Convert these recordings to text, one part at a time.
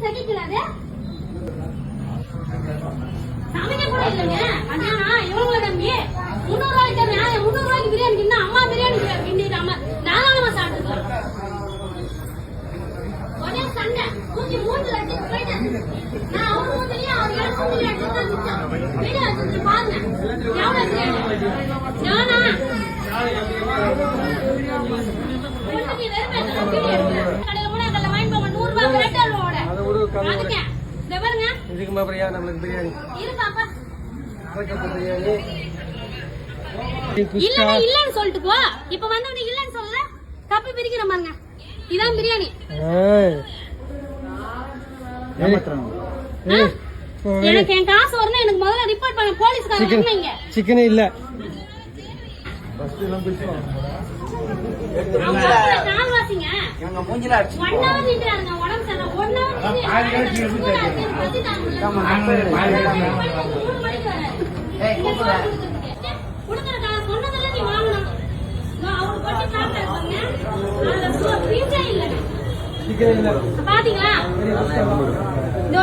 சகிக்கல அது சமைக்க கூட இல்லைங்க. கல்யாணம் இவங்களை நம்பி 300 ரூபாய்க்கு தரேன், 300 ரூபாய்க்கு பிரியாணி தின்னா அம்மா பிரியாணி கிண்டிட்டாம தாராளமா சாப்பிட்டுக்கலாம். ஒரே சண்டை மூஞ்சி அடிச்சு போயிட்டேன். நான் அவர் மூஞ்சிலேயே அவர் எனக்கு மூஞ்சிலே அடிச்சுதான் மிச்சம். வீடியோ எடுத்து பாருங்க எவ்வளவு பிரியாணி நானா இல்லன்னு சொல்லிட்டு போ. இப்ப வந்து உனக்கு இல்லன்னு சொல்ல கப்பி பிரிக்கிற பாருங்க. இதான் பிரியாணி. எனக்கு என் காசு வரணும். எனக்கு முதல்ல ரிப்போர்ட் பண்ண போலீஸ்காரங்க. சிக்கனே இல்ல கால்வாசிங்க இவங்க மூஞ்சில அடிச்சு ஒண்ணாவது நின்றாங்க. உடம்பு சரியில்லை கொடுக்குற காசு சொன்னதெல்லாம் நீ வாங்கணும். அவரு போட்டு சாப்பிட்டாங்க பாத்தீங்களா?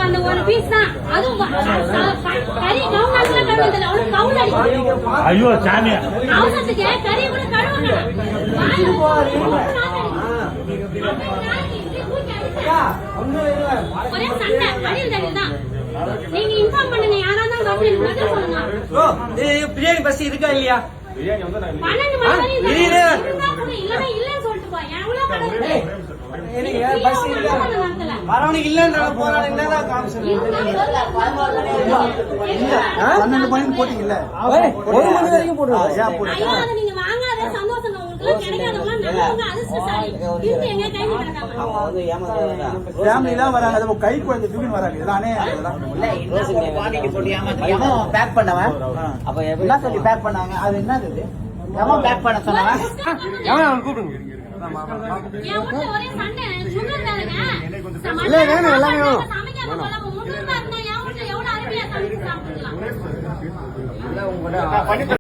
அந்த ஒரு பீஸ் தான். அதுவும் கறி கவுனால கழுவுதில்லை. அவனுக்கு கவுன் அடிக்கும். ஐயோ சாமியா அவசரத்துக்கு கறி கூட கழுவணும். ஒரே சண்டை அடியில் தடியில் தான். நீங்க இன்ஃபார்ம் பண்ணுங்க. யாராவது பதில் சொல்லுங்க. பிரியாணி பஸ் இருக்கா இல்லையா? 12 மணி இல்லன்னா இல்லன்னு சொல்லிட்டு போ. எவ்வளவு வரவனுக்கு இல்லன்ற போராட என்னதான் காமிச்சது? 12 மணிக்கு போட்டீங்கல்ல, 1 மணி வரைக்கும் போடுறாங்க. நீங்க வாங்காத சந்தோஷம் உங்களுக்கு கிடைக்காதவங்க நல்லவங்க அதிர்ஷ்டசாலி. இருந்து எங்க கை கிடக்காங்க. ஃபேமிலி தான் வராங்க. அது கை குழந்தை தூக்கிட்டு வராங்க. இதெல்லாமே பேக் பண்ணவன் அப்ப என்ன சொல்லி பேக் பண்ணாங்க? அது என்னது? எவன் பேக் பண்ண சொன்னவன்? எவன் அவன் கூப்பிடுங்க. ஒரே சண்டை சுகர் தானுங்க. இல்ல வேணும் எல்லாமே வேணும். சமைக்காம போல முன்னூறு இருந்தா எவ்வளவு அருமையா சமைச்சு சாப்பிடலாம்.